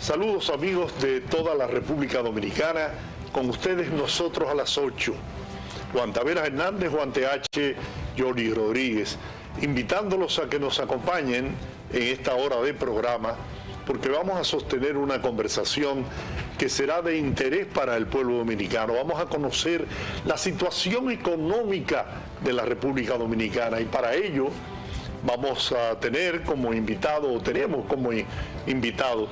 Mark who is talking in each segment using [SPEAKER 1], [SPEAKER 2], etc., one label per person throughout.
[SPEAKER 1] Saludos amigos de toda la República Dominicana, con ustedes nosotros a las 8. Juan Tavera Hernández, Juan TH, Johnny Rodríguez, invitándolos a que nos acompañen en esta hora de programa, porque vamos a sostener una conversación que será de interés para el pueblo dominicano. Vamos a conocer la situación económica de la República Dominicana y para ello vamos a tener como invitado, o tenemos como invitado,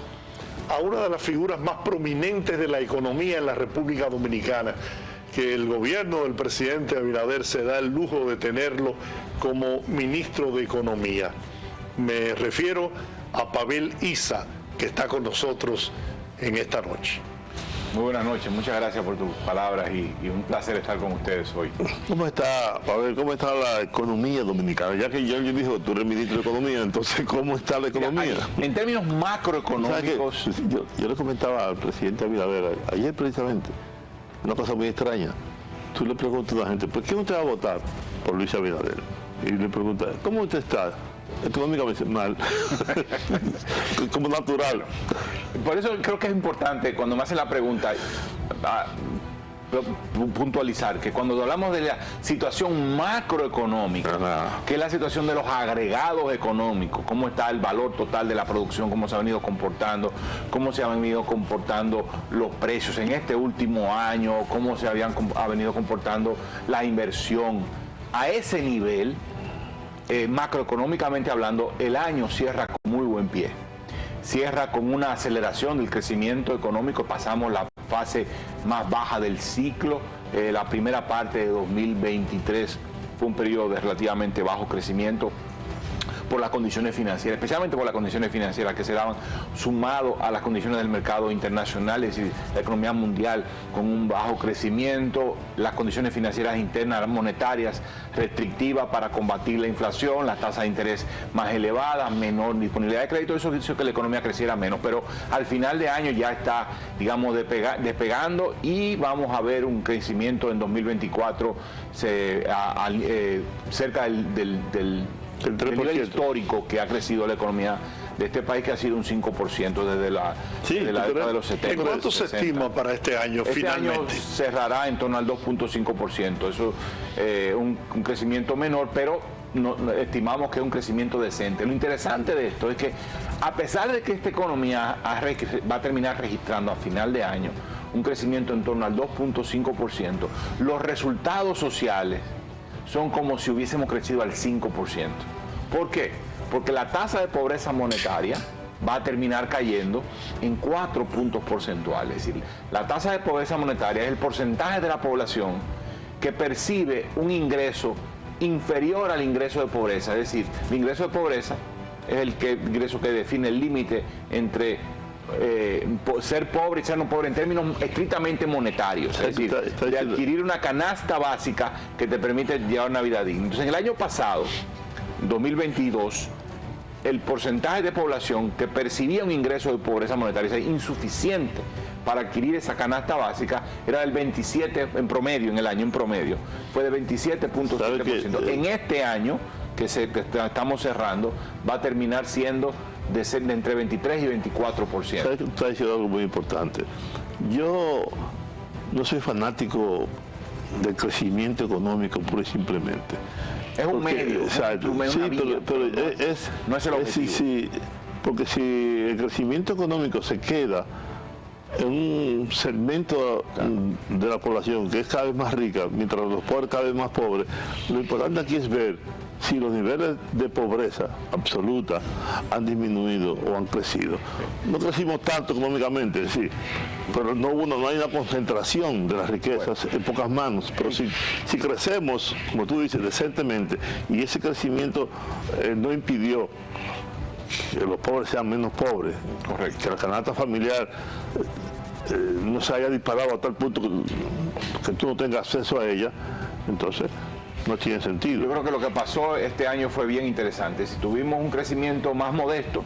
[SPEAKER 1] a una de las figuras más prominentes de la economía en la República Dominicana, que el gobierno del presidente Abinader se da el lujo de tenerlo como ministro de Economía. Me refiero a Pavel Issa, que está con nosotros en esta noche.
[SPEAKER 2] Muy buenas noches, muchas gracias por tus palabras y un placer estar con ustedes hoy.
[SPEAKER 3] ¿Cómo está, Pavel, cómo está la economía dominicana? Ya que yo dijo, tú eres ministro de Economía, entonces, ¿cómo está la economía?
[SPEAKER 2] En términos macroeconómicos...
[SPEAKER 3] Yo le comentaba al presidente Abinader, ayer precisamente, una cosa muy extraña. Tú le preguntas a la gente, ¿por qué usted va a votar por Luis Abinader? Y le pregunta, ¿cómo usted está? Económicamente mal, como natural.
[SPEAKER 2] Por eso creo que es importante, cuando me hacen la pregunta, puntualizar que cuando hablamos de la situación macroeconómica, que es la situación de los agregados económicos, cómo está el valor total de la producción, cómo se ha venido comportando, cómo se han venido comportando los precios en este último año, cómo se ha venido comportando la inversión, a ese nivel, macroeconómicamente hablando, el año cierra con muy buen pie. Cierra con una aceleración del crecimiento económico, pasamos la fase más baja del ciclo. La primera parte de 2023 fue un periodo de relativamente bajo crecimiento por las condiciones financieras, especialmente por las condiciones financieras que se daban, sumado a las condiciones del mercado internacional, es decir, la economía mundial con un bajo crecimiento, las condiciones financieras internas monetarias restrictivas para combatir la inflación, las tasas de interés más elevadas, menor disponibilidad de crédito, eso hizo que la economía creciera menos, pero al final de año ya está, digamos, despegando y vamos a ver un crecimiento en 2024 cerca del nivel histórico que ha crecido la economía de este país, que ha sido un 5% desde la década de los 70.
[SPEAKER 1] ¿En cuánto se estima para este año finalmente?
[SPEAKER 2] Este año cerrará en torno al 2.5%. Eso es un crecimiento menor, pero estimamos que es un crecimiento decente. Lo interesante de esto es que, a pesar de que esta economía va a terminar registrando a final de año un crecimiento en torno al 2.5%, los resultados sociales son como si hubiésemos crecido al 5%. ¿Por qué? Porque la tasa de pobreza monetaria va a terminar cayendo en 4 puntos porcentuales. Es decir, la tasa de pobreza monetaria es el porcentaje de la población que percibe un ingreso inferior al ingreso de pobreza. Es decir, el ingreso de pobreza es el ingreso que define el límite entre ser pobre y ser no pobre en términos estrictamente monetarios, es decir, de adquirir una canasta básica que te permite llevar una vida digna. Entonces, en el año pasado, 2022, el porcentaje de población que percibía un ingreso de pobreza monetaria, es insuficiente para adquirir esa canasta básica, era del 27 en promedio, en el año en promedio, fue de 27.7%. En este año que estamos cerrando, va a terminar siendo de ser de entre 23 y 24%.
[SPEAKER 3] ¿Sabes que tú estás diciendo algo muy importante? Yo no soy fanático del crecimiento económico pura y simplemente.
[SPEAKER 2] Es un medio,
[SPEAKER 3] exacto,
[SPEAKER 2] no es el objetivo.
[SPEAKER 3] Sí, porque si el crecimiento económico se queda en un segmento de la población que es cada vez más rica, mientras los pobres cada vez más pobres, lo importante aquí es ver si los niveles de pobreza absoluta han disminuido o han crecido. No crecimos tanto económicamente, sí, pero no hay una concentración de las riquezas en pocas manos. Pero si crecemos, como tú dices, decentemente, y ese crecimiento no impidió que los pobres sean menos pobres, correcto, que la canasta familiar no se haya disparado a tal punto que tú no tengas acceso a ella, entonces no tiene sentido.
[SPEAKER 2] Yo creo que lo que pasó este año fue bien interesante. Si tuvimos un crecimiento más modesto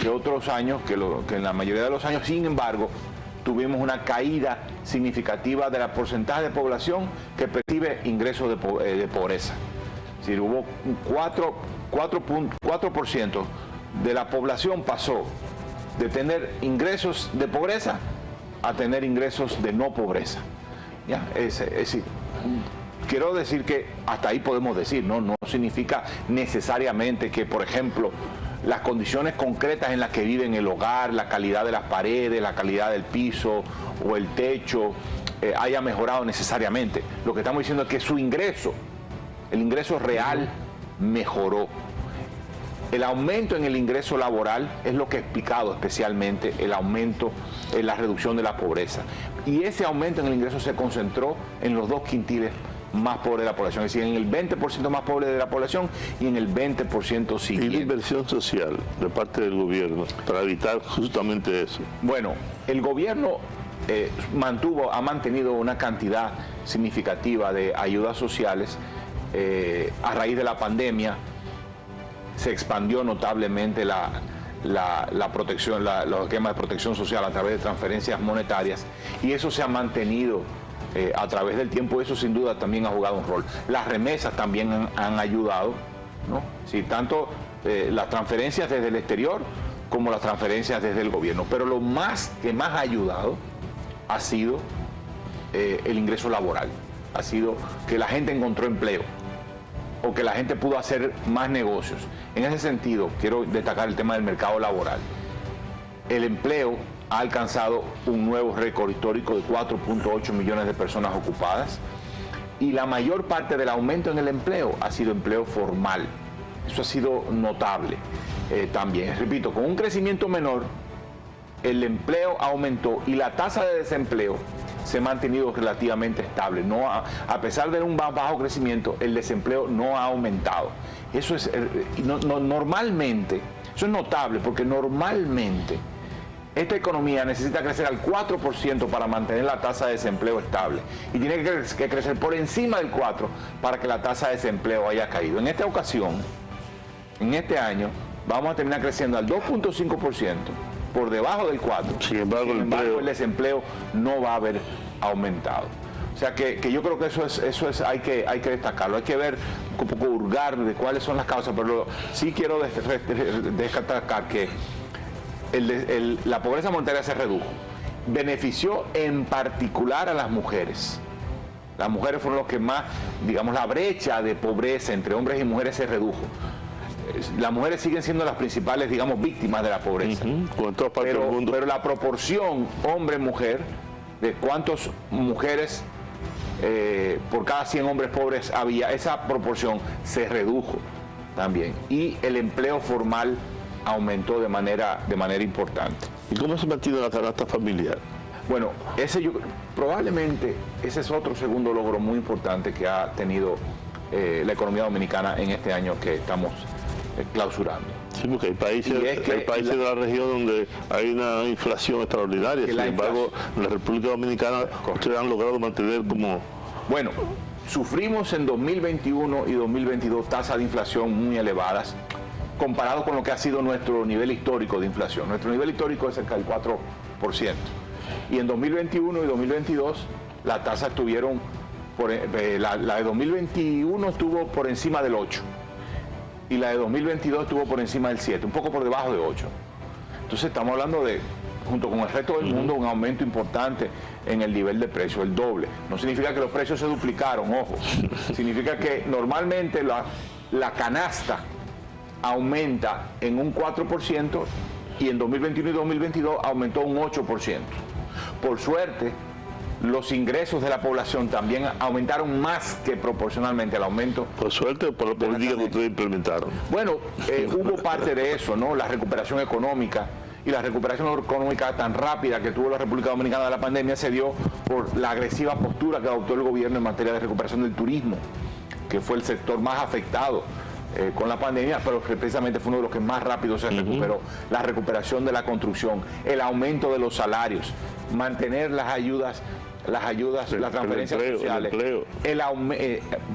[SPEAKER 2] que otros años, que en la mayoría de los años, sin embargo, tuvimos una caída significativa del porcentaje de población que percibe ingresos de pobreza. Es decir, hubo 4% de la población pasó de tener ingresos de pobreza a tener ingresos de no pobreza. ¿Ya? Quiero decir que hasta ahí podemos decir, no significa necesariamente que, por ejemplo, las condiciones concretas en las que viven el hogar, la calidad de las paredes, la calidad del piso o el techo, haya mejorado necesariamente. Lo que estamos diciendo es que su ingreso, el ingreso real, mejoró. El aumento en el ingreso laboral es lo que ha explicado especialmente el aumento en la reducción de la pobreza. Y ese aumento en el ingreso se concentró en los 2 quintiles más pobres de la población, es decir, en el 20% más pobre de la población y en el 20% siguiente.
[SPEAKER 3] Y la inversión social de parte del gobierno para evitar justamente eso.
[SPEAKER 2] Bueno, el gobierno ha mantenido una cantidad significativa de ayudas sociales a raíz de la pandemia. Se expandió notablemente la protección, los esquemas de protección social a través de transferencias monetarias, y eso se ha mantenido a través del tiempo. Eso sin duda también ha jugado un rol. Las remesas también han ayudado, ¿no? Sí, tanto las transferencias desde el exterior como las transferencias desde el gobierno. Pero lo que más ha ayudado ha sido el ingreso laboral, ha sido que la gente encontró empleo o que la gente pudo hacer más negocios. En ese sentido, quiero destacar el tema del mercado laboral. El empleo ha alcanzado un nuevo récord histórico de 4.8 millones de personas ocupadas, y la mayor parte del aumento en el empleo ha sido empleo formal. Eso ha sido notable también. Repito, con un crecimiento menor, el empleo aumentó y la tasa de desempleo se ha mantenido relativamente estable. A pesar de un bajo crecimiento, el desempleo no ha aumentado. Eso es normalmente, eso es notable, porque normalmente esta economía necesita crecer al 4% para mantener la tasa de desempleo estable, y tiene que crecer por encima del 4% para que la tasa de desempleo haya caído. En esta ocasión, en este año, vamos a terminar creciendo al 2.5%, por debajo del 4%. Sin embargo, el desempleo no va a haber aumentado. O sea que yo creo que eso es hay que destacarlo. Hay que ver, un poco hurgar de cuáles son las causas, pero sí quiero destacar que la pobreza monetaria se redujo. Benefició en particular a las mujeres. Las mujeres fueron los que más, digamos, la brecha de pobreza entre hombres y mujeres se redujo. Las mujeres siguen siendo las principales, digamos, víctimas de la pobreza. Pero la proporción hombre-mujer, de cuántas mujeres por cada 100 hombres pobres había, esa proporción se redujo también. Y el empleo formal aumentó de manera importante.
[SPEAKER 3] ¿Y cómo se mantiene la canasta familiar?
[SPEAKER 2] Bueno, probablemente ese es otro segundo logro muy importante que ha tenido la economía dominicana en este año que estamos clausurando.
[SPEAKER 3] Sí, porque hay países de la región donde hay una inflación extraordinaria. Sin embargo, en la República Dominicana ustedes han logrado mantener como...
[SPEAKER 2] Bueno, sufrimos en 2021 y 2022 tasas de inflación muy elevadas comparado con lo que ha sido nuestro nivel histórico de inflación. Nuestro nivel histórico es cerca del 4%. Y en 2021 y 2022 las tasas estuvieron, la de 2021 estuvo por encima del 8%. Y la de 2022 estuvo por encima del 7%, un poco por debajo de 8%. Entonces estamos hablando de, junto con el resto del mundo, un aumento importante en el nivel de precio, el doble. No significa que los precios se duplicaron, ojo. Significa que normalmente la canasta aumenta en un 4% y en 2021 y 2022 aumentó un 8%. Por suerte, los ingresos de la población también aumentaron más que proporcionalmente al aumento.
[SPEAKER 3] Por suerte o por la política que ustedes implementaron.
[SPEAKER 2] Bueno, hubo parte de eso, ¿no? La recuperación económica, y la recuperación económica tan rápida que tuvo la República Dominicana de la pandemia se dio por la agresiva postura que adoptó el gobierno en materia de recuperación del turismo, que fue el sector más afectado con la pandemia, pero que precisamente fue uno de los que más rápido se recuperó. La recuperación de la construcción, el aumento de los salarios, mantener las ayudas, las transferencias sociales,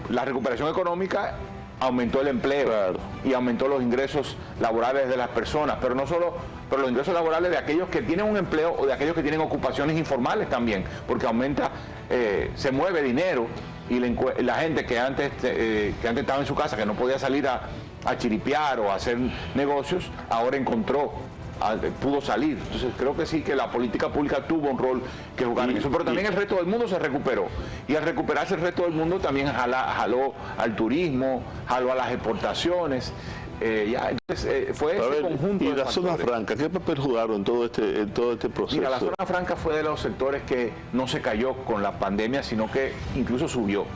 [SPEAKER 2] la recuperación económica aumentó el empleo, claro, y aumentó los ingresos laborales de las personas, pero no solo, pero los ingresos laborales de aquellos que tienen un empleo o de aquellos que tienen ocupaciones informales también, porque aumenta, se mueve dinero, y la gente que antes estaba en su casa, que no podía salir a chiripear o a hacer negocios, ahora encontró pudo salir. Entonces creo que sí, que la política pública tuvo un rol que jugar en eso, pero también el resto del mundo se recuperó, y al recuperarse el resto del mundo también jaló al turismo, jaló a las exportaciones. Entonces fue ese conjunto
[SPEAKER 3] ¿Y
[SPEAKER 2] de
[SPEAKER 3] la zona
[SPEAKER 2] factores.
[SPEAKER 3] franca qué papel jugaron en todo este proceso?
[SPEAKER 2] Mira, la zona franca fue de los sectores que no se cayó con la pandemia, sino que incluso subió.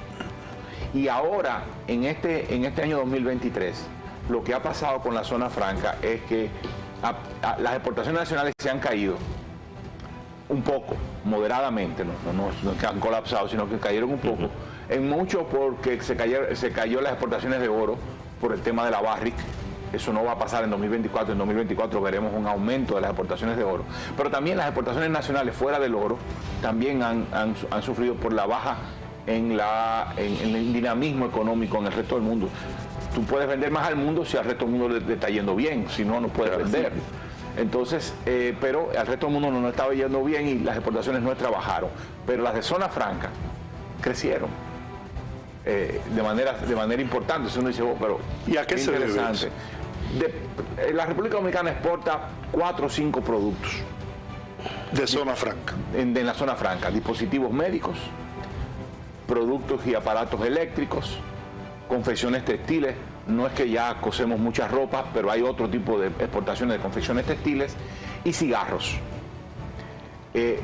[SPEAKER 2] Y ahora, en este año 2023, lo que ha pasado con la zona franca es que las exportaciones nacionales se han caído un poco, moderadamente, no que han colapsado, sino que cayeron un poco. En mucho porque se cayó las exportaciones de oro por el tema de la Barrick. Eso no va a pasar en 2024. En 2024 veremos un aumento de las exportaciones de oro. Pero también las exportaciones nacionales fuera del oro también han sufrido por la baja en el dinamismo económico en el resto del mundo. Tú puedes vender más al mundo si al resto del mundo le está yendo bien, si no, no puedes vender. Entonces, pero al resto del mundo no estaba yendo bien y las exportaciones nuestras bajaron. Pero las de zona franca crecieron de manera importante. Entonces uno dice, pero
[SPEAKER 1] ¿y a qué se debe eso?
[SPEAKER 2] La República Dominicana exporta 4 o 5 productos.
[SPEAKER 1] De zona franca.
[SPEAKER 2] En la zona franca, dispositivos médicos, productos y aparatos eléctricos, confecciones textiles. No es que ya cosemos muchas ropas, pero hay otro tipo de exportaciones de confecciones textiles y cigarros.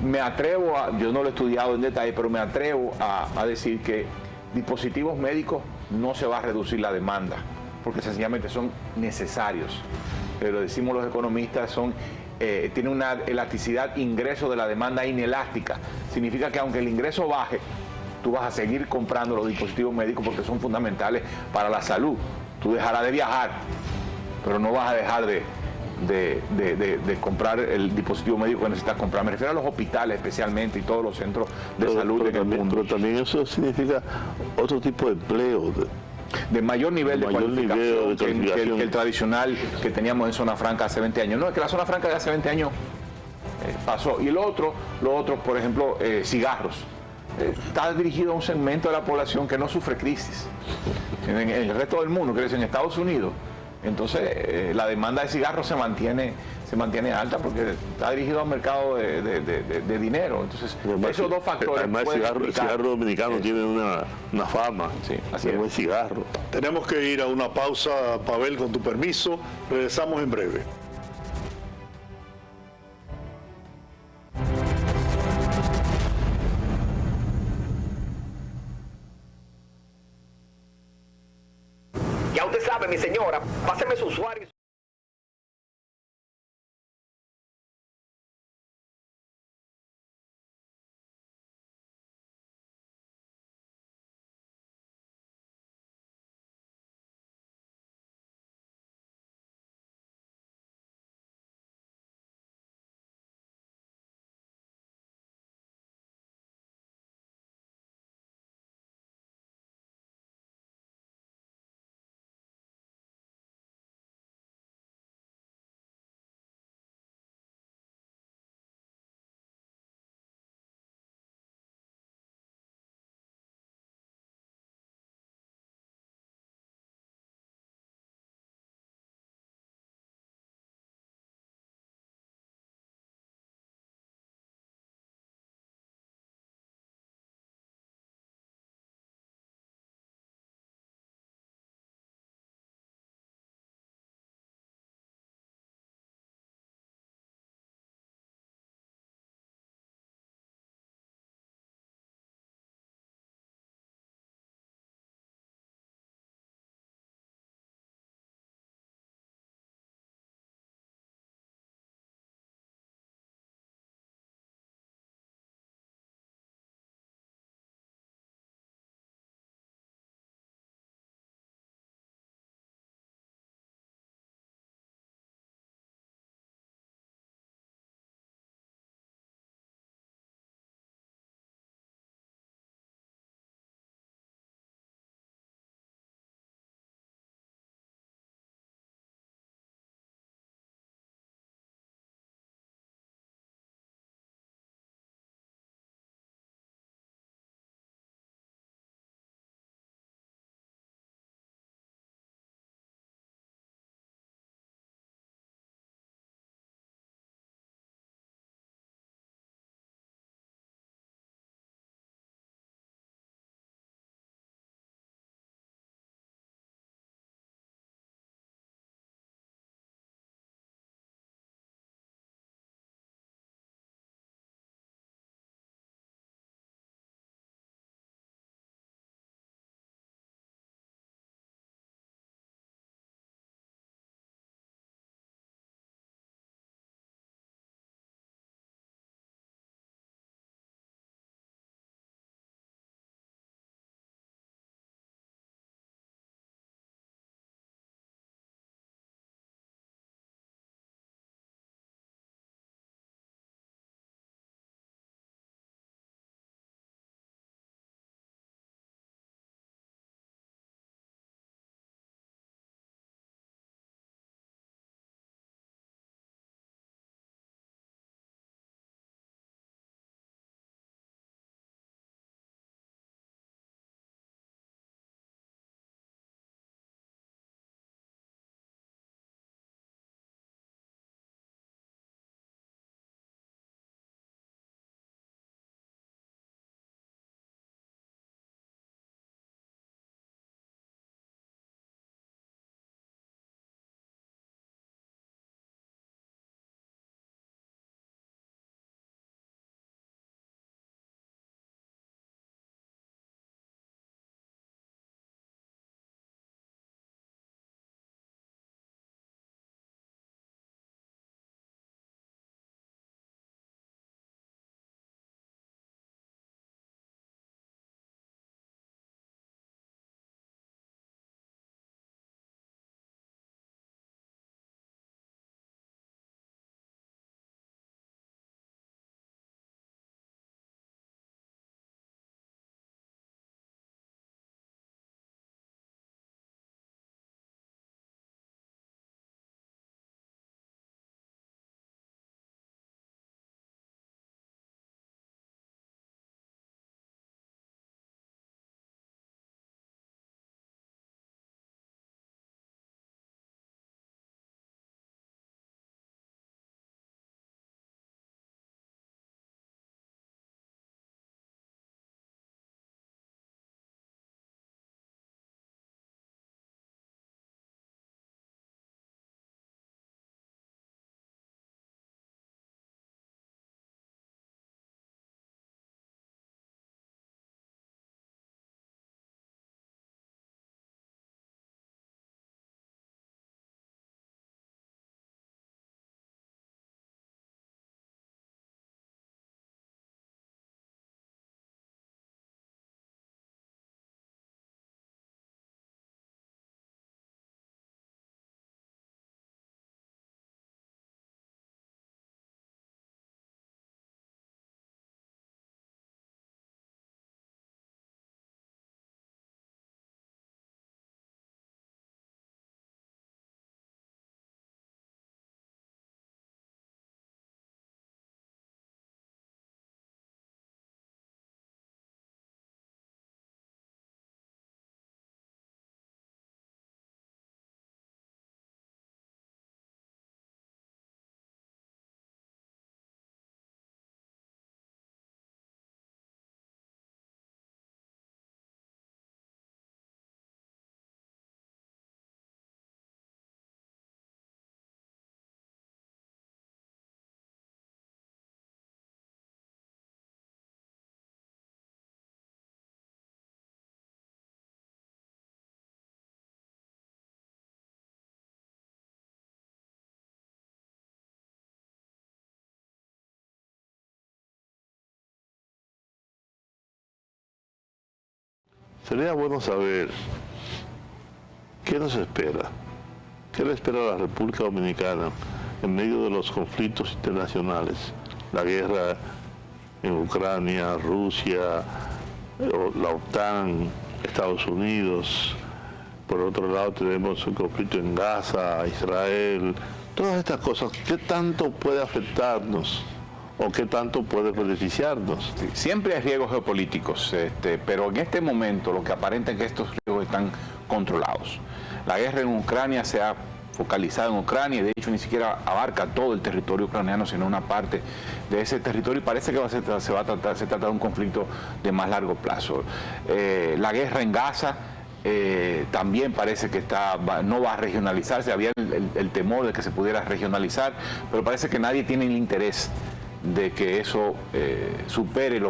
[SPEAKER 2] Me atrevo yo no lo he estudiado en detalle, pero me atrevo a decir que dispositivos médicos no se va a reducir la demanda, porque sencillamente son necesarios. Lo decimos los economistas, tiene una elasticidad ingreso de la demanda inelástica. Significa que aunque el ingreso baje, tú vas a seguir comprando los dispositivos médicos porque son fundamentales para la salud. Tú dejarás de viajar, pero no vas a dejar de comprar el dispositivo médico que necesitas comprar. Me refiero a los hospitales especialmente y todos los centros de salud en el mundo.
[SPEAKER 3] Pero también eso significa otro tipo de empleo.
[SPEAKER 2] De mayor nivel de cualificación
[SPEAKER 3] que
[SPEAKER 2] el tradicional que teníamos en zona franca hace 20 años. No, es que la zona franca de hace 20 años pasó. Y lo otro, por ejemplo, cigarros. Está dirigido a un segmento de la población que no sufre crisis. En el resto del mundo, en Estados Unidos, entonces la demanda de cigarros se mantiene alta porque está dirigido a un mercado de dinero. Entonces, esos dos factores.
[SPEAKER 3] Además, el cigarro dominicano tiene una fama,
[SPEAKER 2] sí, así
[SPEAKER 3] de buen cigarro.
[SPEAKER 1] Tenemos que ir a una pausa, Pavel, con tu permiso. Regresamos en breve.
[SPEAKER 4] Ya usted sabe, mi señora, páseme su usuario.
[SPEAKER 3] sería bueno saber qué nos espera, qué le espera a la República Dominicana en medio de los conflictos internacionales, la guerra en Ucrania, Rusia, la OTAN, Estados Unidos. Por otro lado tenemos el conflicto en Gaza, Israel, todas estas cosas. ¿Qué tanto puede afectarnos o qué tanto puede beneficiarnos?
[SPEAKER 2] Sí, siempre hay riesgos geopolíticos, pero en este momento lo que aparenta es que estos riesgos están controlados. La guerra en Ucrania se ha focalizado en Ucrania y de hecho ni siquiera abarca todo el territorio ucraniano, sino una parte de ese territorio, y parece que se trata de un conflicto de más largo plazo. La guerra en Gaza también parece que no va a regionalizarse. Había el temor de que se pudiera regionalizar, pero parece que nadie tiene el interés de que eso supere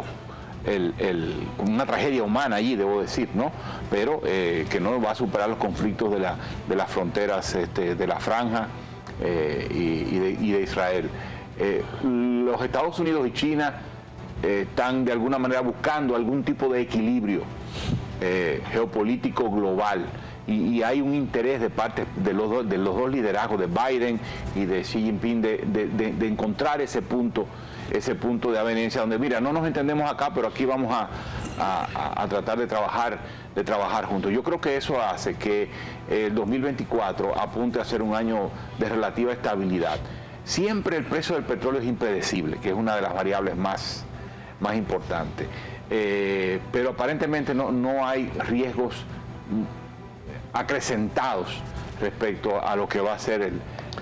[SPEAKER 2] una tragedia humana allí, debo decir, ¿no? Pero que no va a superar los conflictos de las fronteras de la Franja y de Israel. Los Estados Unidos y China están de alguna manera buscando algún tipo de equilibrio geopolítico global, y hay un interés de parte de los dos liderazgos, de Biden y de Xi Jinping, de encontrar ese punto de avenencia donde, mira, no nos entendemos acá, pero aquí vamos a tratar de trabajar juntos. Yo creo que eso hace que el 2024 apunte a ser un año de relativa estabilidad. Siempre el precio del petróleo es impredecible, que es una de las variables más importantes. Pero aparentemente no hay riesgos acrecentados respecto a lo que va a ser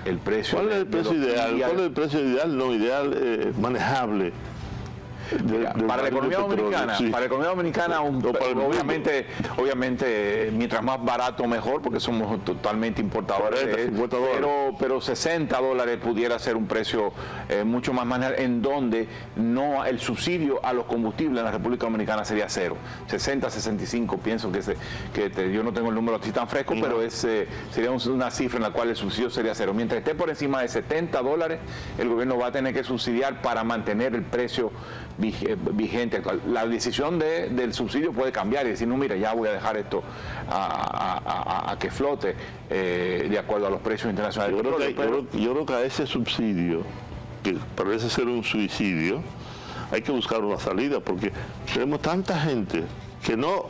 [SPEAKER 2] el precio.
[SPEAKER 3] ¿Cuál es el precio ideal? ¿Cuál es el precio ideal? No, ideal, manejable.
[SPEAKER 2] Para la economía dominicana, sí. Para la economía dominicana, obviamente, mientras más barato mejor, porque somos totalmente importadores, pero $60 pudiera ser un precio mucho más manejable, en donde el subsidio a los combustibles en la República Dominicana sería cero. 60, 65, pienso que yo no tengo el número así tan fresco, pero sería una cifra en la cual el subsidio sería cero. Mientras esté por encima de $70, el gobierno va a tener que subsidiar para mantener el precio vigente actual. La decisión del subsidio puede cambiar y decir, no, mira, ya voy a dejar esto a que flote de acuerdo a los precios internacionales.
[SPEAKER 3] Yo creo que a ese subsidio, que parece ser un suicidio, hay que buscar una salida, porque tenemos tanta gente que no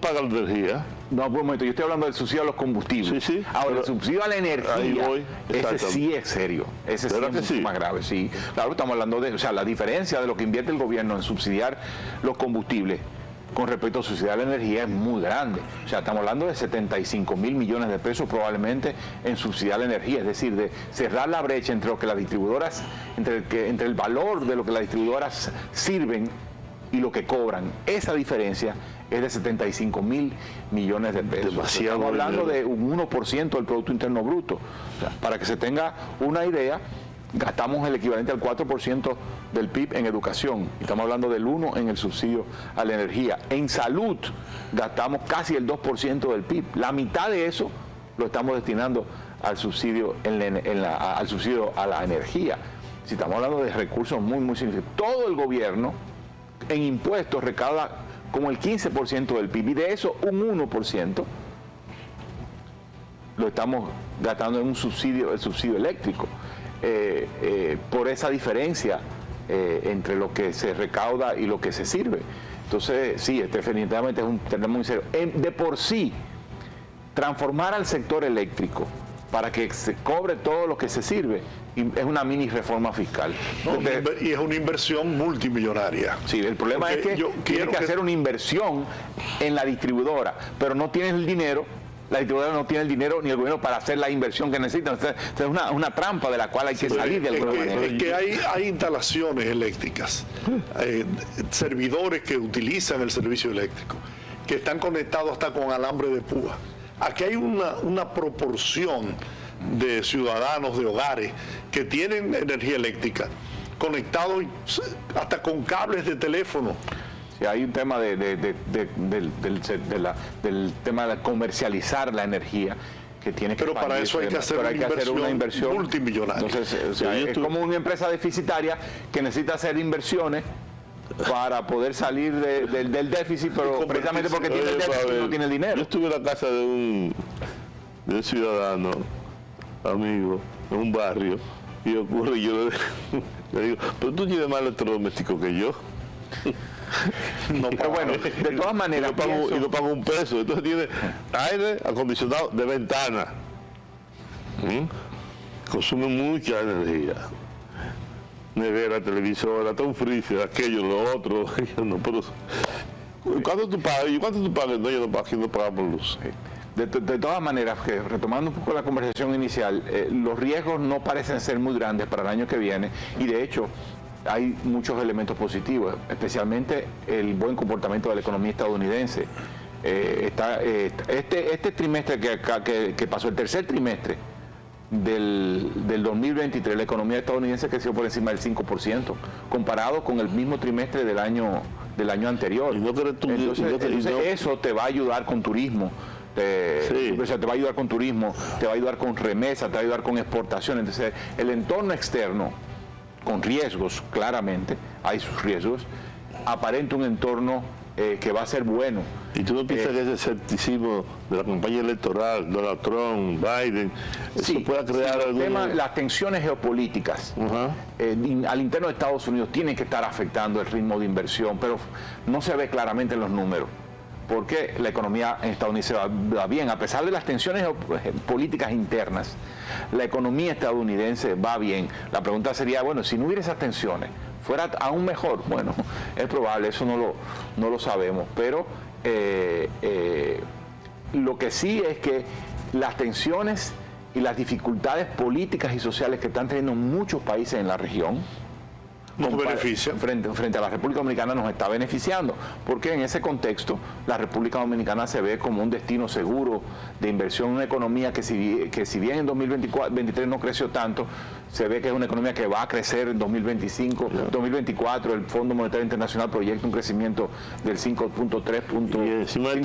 [SPEAKER 3] paga la energía.
[SPEAKER 2] No, por un momento, yo estoy hablando del subsidio a los combustibles.
[SPEAKER 3] Sí,
[SPEAKER 2] ahora, el subsidio a la energía, ese sí es serio, ese sí es mucho más grave. Sí, claro, estamos hablando la diferencia de lo que invierte el gobierno en subsidiar los combustibles con respecto a subsidiar la energía es muy grande. O sea, estamos hablando de 75 mil millones de pesos probablemente en subsidiar la energía, es decir, de cerrar la brecha entre lo que las distribuidoras, entre el valor de lo que las distribuidoras sirven y lo que cobran. Esa diferencia es de 75 mil millones de pesos.
[SPEAKER 3] Demasiado.
[SPEAKER 2] Estamos hablando de un 1% del Producto Interno Bruto. O sea, para que se tenga una idea, gastamos el equivalente al 4% del PIB en educación. Estamos hablando del 1% en el subsidio a la energía. En salud gastamos casi el 2% del PIB. La mitad de eso lo estamos destinando al subsidio, al subsidio a la energía. Si estamos hablando de recursos muy, muy significativos. Todo el gobierno en impuestos recauda como el 15% del PIB, y de eso un 1% lo estamos gastando en el subsidio eléctrico, por esa diferencia entre lo que se recauda y lo que se sirve. Entonces, sí, definitivamente es un tema muy serio. De por sí, transformar al sector eléctrico para que se cobre todo lo que se sirve es una mini reforma fiscal.
[SPEAKER 1] Y es una inversión multimillonaria.
[SPEAKER 2] Sí, el problema es que tienes que hacer una inversión en la distribuidora, pero no tienes el dinero, la distribuidora no tiene el dinero ni el gobierno para hacer la inversión que necesita. Es una trampa de la cual hay que salir de alguna manera.
[SPEAKER 1] Es que hay instalaciones eléctricas, servidores que utilizan el servicio eléctrico, que están conectados hasta con alambre de púa. Aquí hay una proporción de ciudadanos, de hogares, que tienen energía eléctrica, conectados hasta con cables de teléfono.
[SPEAKER 2] Sí, hay un tema del tema de comercializar la energía, que tiene que
[SPEAKER 1] pero para eso hay que hacer una inversión multimillonaria.
[SPEAKER 2] Entonces, es como una empresa deficitaria que necesita hacer inversiones para poder salir del déficit, pero precisamente porque tiene el déficit no tiene el dinero.
[SPEAKER 3] Yo estuve en la casa de un ciudadano, amigo, en un barrio, y ocurre, yo le digo, pero tú tienes más electrodoméstico que yo.
[SPEAKER 2] No, pero bueno, de todas maneras
[SPEAKER 3] y no pago un peso. Entonces tiene aire acondicionado de ventana. Consume mucha energía. Nevera, televisor, hasta un freezer, aquello, lo otro. No, pero, ¿cuánto tú pagas? ¿Y cuánto tú pagas? No, yo no pago, aquí no pagamos luz.
[SPEAKER 2] De todas maneras, que retomando un poco la conversación inicial, los riesgos no parecen ser muy grandes para el año que viene, y de hecho hay muchos elementos positivos, especialmente el buen comportamiento de la economía estadounidense. Este trimestre que pasó, el tercer trimestre del 2023, la economía estadounidense creció por encima del 5%, comparado con el mismo trimestre del año anterior. Entonces, eso te va a ayudar con turismo. Te va a ayudar con turismo, te va a ayudar con remesas, te va a ayudar con exportación. Entonces, el entorno externo, con riesgos, claramente, hay sus riesgos, aparenta un entorno que va a ser bueno.
[SPEAKER 3] ¿Y tú no piensas que ese escepticismo de la campaña electoral, Donald Trump, Biden, eso pueda crear
[SPEAKER 2] las tensiones geopolíticas al interno de Estados Unidos tienen que estar afectando el ritmo de inversión, pero no se ve claramente en los números, porque la economía estadounidense va bien, a pesar de las tensiones políticas internas, la economía estadounidense va bien. La pregunta sería, bueno, si no hubiera esas tensiones, ¿fuera aún mejor? Bueno, es probable, eso no lo sabemos, pero lo que sí es que las tensiones y las dificultades políticas y sociales que están teniendo muchos países en la región,
[SPEAKER 1] nos beneficia.
[SPEAKER 2] Frente a la República Dominicana nos está beneficiando, porque en ese contexto la República Dominicana se ve como un destino seguro de inversión, una economía que si bien en 2023 no creció tanto, se ve que es una economía que va a crecer en 2025, 2024, el Fondo Monetario Internacional proyecta un crecimiento del 5.3%.
[SPEAKER 3] Y encima de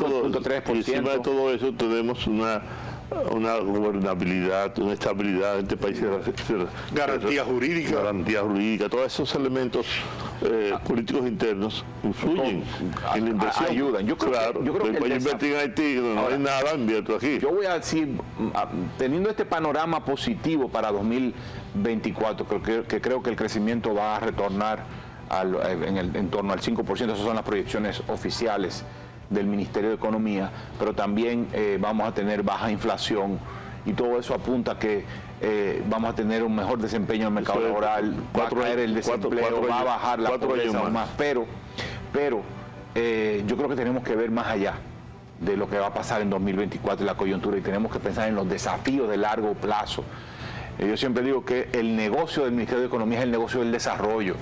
[SPEAKER 3] todo eso tenemos una gobernabilidad, una estabilidad en este país,
[SPEAKER 1] garantía jurídica,
[SPEAKER 3] todos esos elementos políticos internos influyen en la inversión.
[SPEAKER 2] Ayudan. Yo creo que
[SPEAKER 3] el invertir en Haití, no hay nada, invierto aquí.
[SPEAKER 2] Yo voy a decir, teniendo este panorama positivo para 2024, que creo que el crecimiento va a retornar en torno al 5%, esas son las proyecciones oficiales del Ministerio de Economía, pero también vamos a tener baja inflación y todo eso apunta a que vamos a tener un mejor desempeño en el mercado laboral, va a caer el desempleo, va a bajar la pobreza aún más, pero yo creo que tenemos que ver más allá de lo que va a pasar en 2024 y la coyuntura, y tenemos que pensar en los desafíos de largo plazo. Yo siempre digo que el negocio del Ministerio de Economía es el negocio del desarrollo,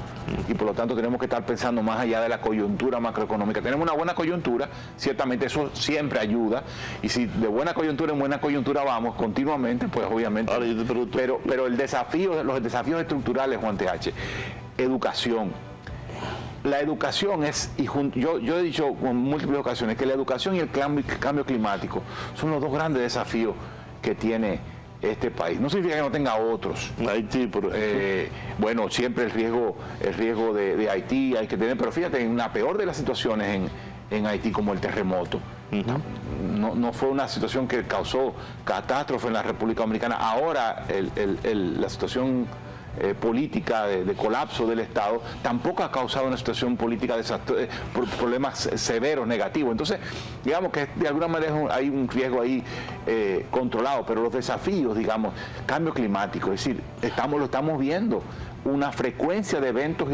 [SPEAKER 2] y por lo tanto tenemos que estar pensando más allá de la coyuntura macroeconómica. Tenemos una buena coyuntura, ciertamente eso siempre ayuda, y si de buena coyuntura en buena coyuntura vamos continuamente, pues obviamente.
[SPEAKER 3] Ahora, yo te pregunto,
[SPEAKER 2] pero los desafíos estructurales, Juan TH, educación. La educación es, y yo he dicho en múltiples ocasiones, que la educación y el cambio climático son los dos grandes desafíos que tiene este país. No significa que no tenga otros.
[SPEAKER 3] Haití, por ejemplo.
[SPEAKER 2] Bueno, siempre el riesgo de Haití hay que tener, pero fíjate, en la peor de las situaciones en Haití, como el terremoto, no fue una situación que causó catástrofe en la República Dominicana. Ahora la situación política de colapso del Estado tampoco ha causado una situación política de problemas severos, negativos. Entonces, digamos que de alguna manera hay un riesgo ahí controlado, pero los desafíos, digamos, cambio climático, es decir, lo estamos viendo, una frecuencia de eventos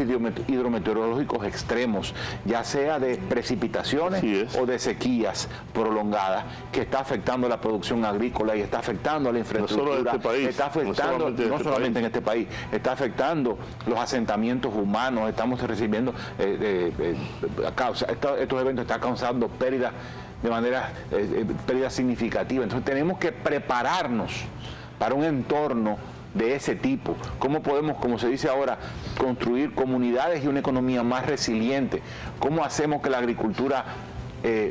[SPEAKER 2] hidrometeorológicos extremos, ya sea de precipitaciones o de sequías prolongadas, que está afectando la producción agrícola y está afectando a la infraestructura, está afectando no solamente en este país, está afectando los asentamientos humanos, estamos recibiendo estos eventos están causando pérdidas de manera pérdidas significativas. Entonces tenemos que prepararnos para un entorno de ese tipo. ¿Cómo podemos, como se dice ahora, construir comunidades y una economía más resiliente? ¿Cómo hacemos que la agricultura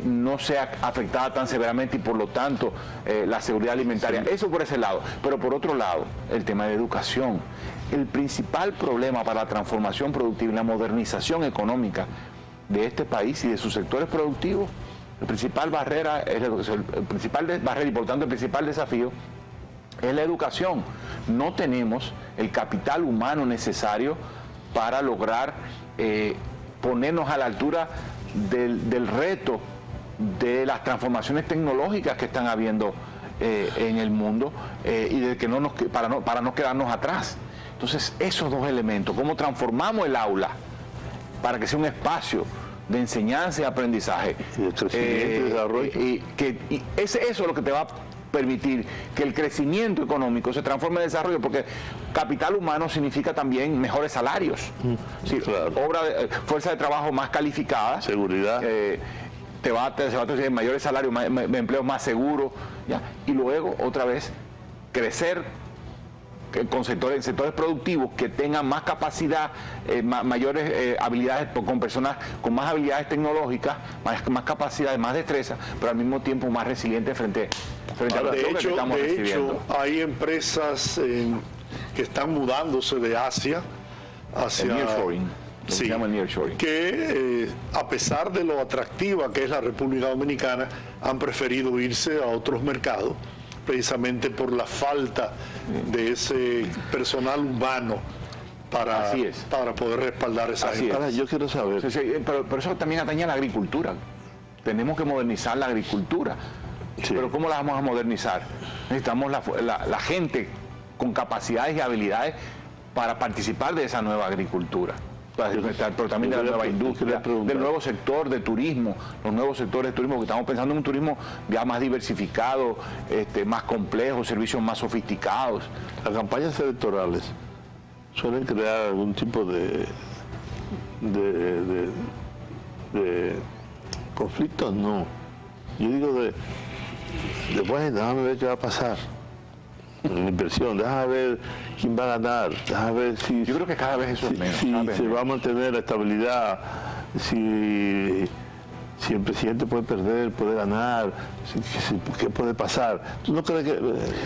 [SPEAKER 2] no sea afectada tan severamente y por lo tanto la seguridad alimentaria. Sí. Eso por ese lado. Pero por otro lado, el tema de educación. El principal problema para la transformación productiva y la modernización económica de este país y de sus sectores productivos, la principal barrera es la educación, el principal barrera y por tanto el principal desafío es la educación. No tenemos el capital humano necesario para lograr ponernos a la altura del reto de las transformaciones tecnológicas que están habiendo en el mundo y de que para no quedarnos atrás. Entonces, esos dos elementos, cómo transformamos el aula para que sea un espacio de enseñanza y aprendizaje,
[SPEAKER 3] y de crecimiento y desarrollo,
[SPEAKER 2] eso es lo que te va a permitir que el crecimiento económico se transforme en desarrollo, porque capital humano significa también mejores salarios, sí, claro. Fuerza de trabajo más calificada,
[SPEAKER 3] seguridad,
[SPEAKER 2] se va a tener mayores salarios, empleos más seguros, ¿ya? Y luego otra vez crecer con sectores productivos que tengan más capacidad, mayores habilidades, con personas con más habilidades tecnológicas, más capacidades, más destreza, pero al mismo tiempo más resilientes frente a los choques que estamos recibiendo.
[SPEAKER 1] De hecho, hay empresas que están mudándose de Asia hacia...
[SPEAKER 2] El nearshoring,
[SPEAKER 1] sí,
[SPEAKER 2] se llama el nearshoring.
[SPEAKER 1] Que a pesar de lo atractiva que es la República Dominicana, han preferido irse a otros mercados, precisamente por la falta de ese personal humano para poder respaldar esa gente.
[SPEAKER 3] Ahora, yo quiero saber...
[SPEAKER 2] Sí, pero eso también atañe a la agricultura. Tenemos que modernizar la agricultura. Sí. Pero ¿cómo la vamos a modernizar? Necesitamos la gente con capacidades y habilidades para participar de esa nueva agricultura. Pero también de la nueva industria, del nuevo sector de turismo, los nuevos sectores de turismo, que estamos pensando en un turismo ya más diversificado, más complejo, servicios más sofisticados.
[SPEAKER 3] Las campañas electorales suelen crear algún tipo de conflictos, no. Yo digo bueno, déjame ver qué va a pasar. La inversión, déjame ver quién va a ganar, déjame ver si...
[SPEAKER 2] Yo creo que cada vez eso es menos.
[SPEAKER 3] Si se va a mantener la estabilidad, si el presidente puede perder, puede ganar, qué puede pasar. ¿Tú no crees que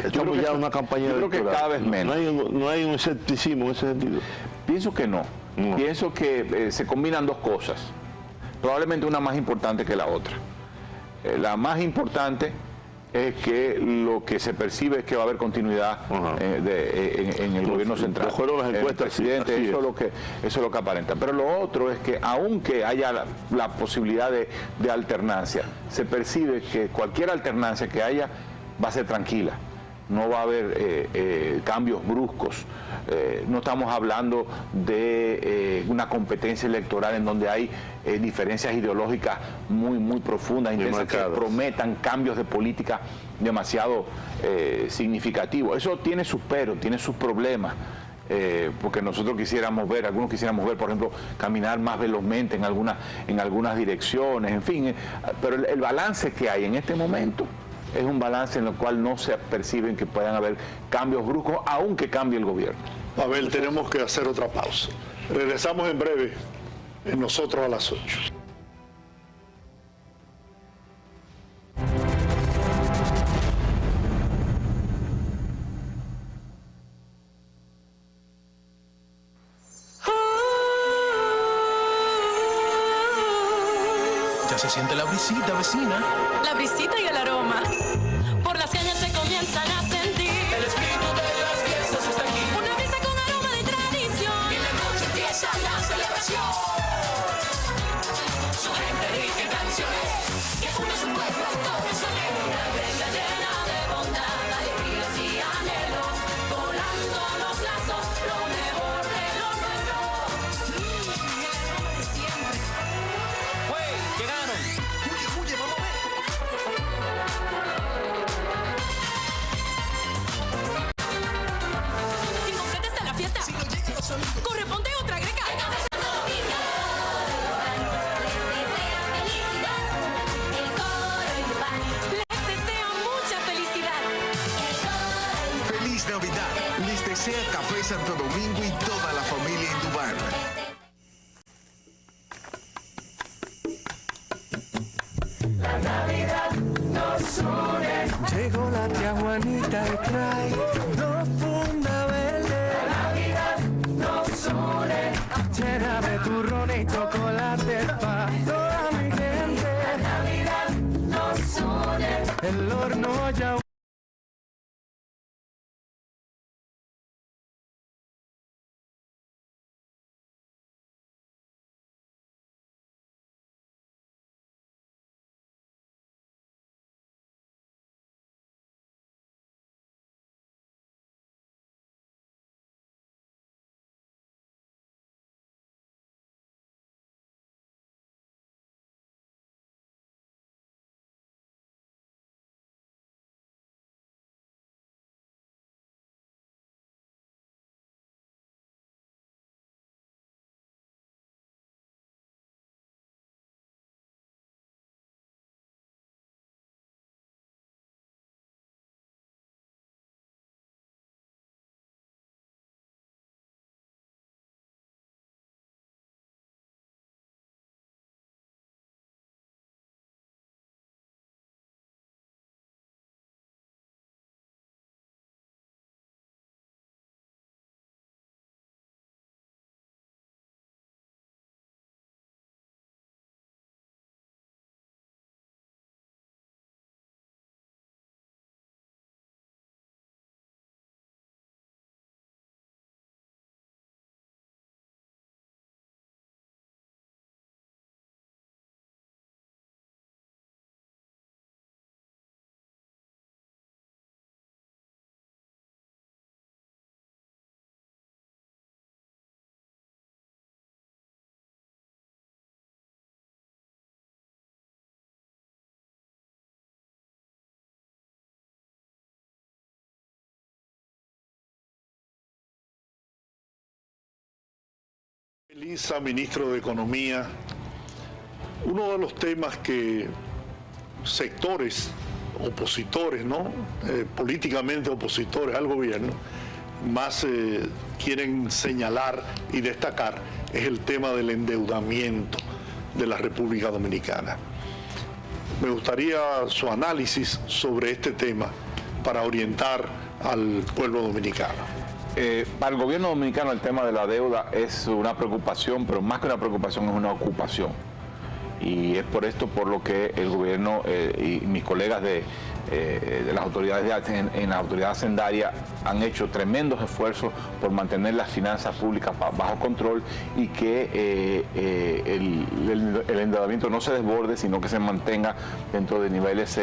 [SPEAKER 3] estamos ya en una campaña electoral?
[SPEAKER 2] Yo creo que cada vez menos.
[SPEAKER 3] No hay un escepticismo en ese sentido.
[SPEAKER 2] Pienso que no. Pienso que se combinan dos cosas, probablemente una más importante que la otra. La más importante es que lo que se percibe es que va a haber continuidad en el gobierno central.
[SPEAKER 3] Las encuestas,
[SPEAKER 2] el presidente, eso es lo que aparenta. Pero lo otro es que aunque haya la posibilidad de alternancia, se percibe que cualquier alternancia que haya va a ser tranquila. No va a haber cambios bruscos. No estamos hablando de una competencia electoral en donde hay diferencias ideológicas muy profundas, intensas, que prometan cambios de política demasiado significativos. Eso tiene sus peros, tiene sus problemas. Porque nosotros algunos quisiéramos ver, por ejemplo, caminar más velozmente en algunas direcciones, en fin. Pero el balance que hay en este momento es un balance en el cual no se perciben que puedan haber cambios bruscos, aunque cambie el gobierno.
[SPEAKER 1] Abel, tenemos que hacer otra pausa. Regresamos en breve, en Nosotros a las 8.
[SPEAKER 5] Ya se siente la brisita, vecina.
[SPEAKER 6] La brisita y el aroma. Por las cañas se comienzan a sentir.
[SPEAKER 5] El espíritu de las fiestas está aquí.
[SPEAKER 6] Una brisa con aroma de tradición.
[SPEAKER 5] Y la noche empieza la celebración. Su gente rica en tradiciones. Que une su pueblo todo es alegre.
[SPEAKER 6] Una iglesia llena de bondad, alegrías y anhelos. Volando los lazos, lo mejor de lo nuestro. El aroma de siempre.
[SPEAKER 5] ¡Wey! ¡Llegaron! ¡Huye, vamos a ver!
[SPEAKER 6] Incompleta está la fiesta.
[SPEAKER 5] Si no llegan los amigos.
[SPEAKER 6] Corre, ponte otra greca. Les deseo mucha felicidad.
[SPEAKER 7] Feliz Navidad. Les desea Café Santo Domingo y toda la familia en Dubán.
[SPEAKER 8] Llegó la tía Juanita y trae 2 fundas verdes. La Navidad nos une. Llena de turrones y chocolate para toda mi gente. La Navidad nos une. El horno ya.
[SPEAKER 1] Lisa, ministro de Economía, uno de los temas que sectores opositores, ¿no? Políticamente opositores al gobierno, más quieren señalar y destacar es el tema del endeudamiento de la República Dominicana. Me gustaría su análisis sobre este tema para orientar al pueblo dominicano.
[SPEAKER 2] Para el gobierno dominicano el tema de la deuda es una preocupación, pero más que una preocupación es una ocupación. Y es por esto por lo que el gobierno y mis colegas de las autoridades en la autoridad hacendaria han hecho tremendos esfuerzos por mantener las finanzas públicas bajo control y que el endeudamiento no se desborde, sino que se mantenga dentro de niveles